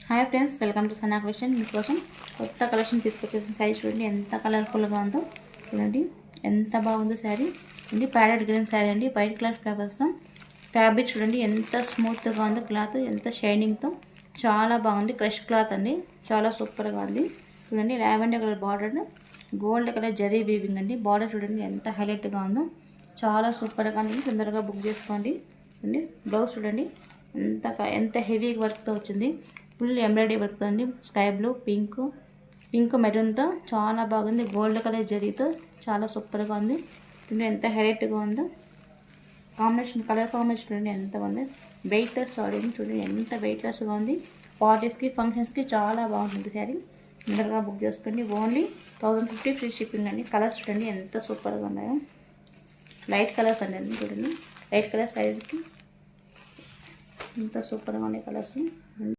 Hi friends, welcome to Sana collection. మీకోసం కొత్త collection తీసుకొచ్చేసిన sari చూడండి, ఎంత కలర్ఫుల్గా ఉందో చూడండి. ఎంత బాగుందో శారీ అండి. ప్యాడెడ్ గ్రీన్ శారీ అండి, వైట్ కలర్ ఫ్లవర్స్తో. ఫ్యాబ్రిక్ చూడండి ఎంత స్మూత్గా ఉందో, క్లాత్ ఎంత షైనింగ్తో చాలా బాగుంది. క్రష్ క్లాత్ అండి, చాలా సూపర్గా ఉంది చూడండి. Lavender colour border, gold colour zari weaving అండి. బార్డర్ చూడండి ఎంత హైలైట్గా ఉందో, చాలా సూపర్గా ఉంది. తొందరగా బుక్ చేసుకోండి అండి. బ్లౌజ్ చూడండి ఎంత హెవీ వర్క్తో వచ్చింది. ఫుల్ ఎంబ్రాయిడరీ వర్క్ అండి. స్కై బ్లూ, పింక్ మెరూన్తో చాలా బాగుంది. గోల్డ్ కలర్ జరీతో చాలా సూపర్గా ఉంది. ఎంత హైలైట్గా ఉందో కాంబినేషన్, కలర్ కాంబినేషన్ చూడండి ఎంత బాగుంది. వెయిట్లెస్ సారీ చూడండి, ఎంత వెయిట్లెస్గా ఉంది. పార్టీస్కి, ఫంక్షన్స్కి చాలా బాగుంటుంది శారీ. తొందరగా బుక్ చేసుకోండి. ఓన్లీ 1050 ఫ్రీ షిప్పింగ్ అండి. కలర్స్ చూడండి ఎంత సూపర్గా ఉన్నాయో. లైట్ కలర్స్ అండి చూడండి. లైట్ కలర్ శారీస్కి ఎంత సూపర్గా ఉన్నాయి కలర్స్.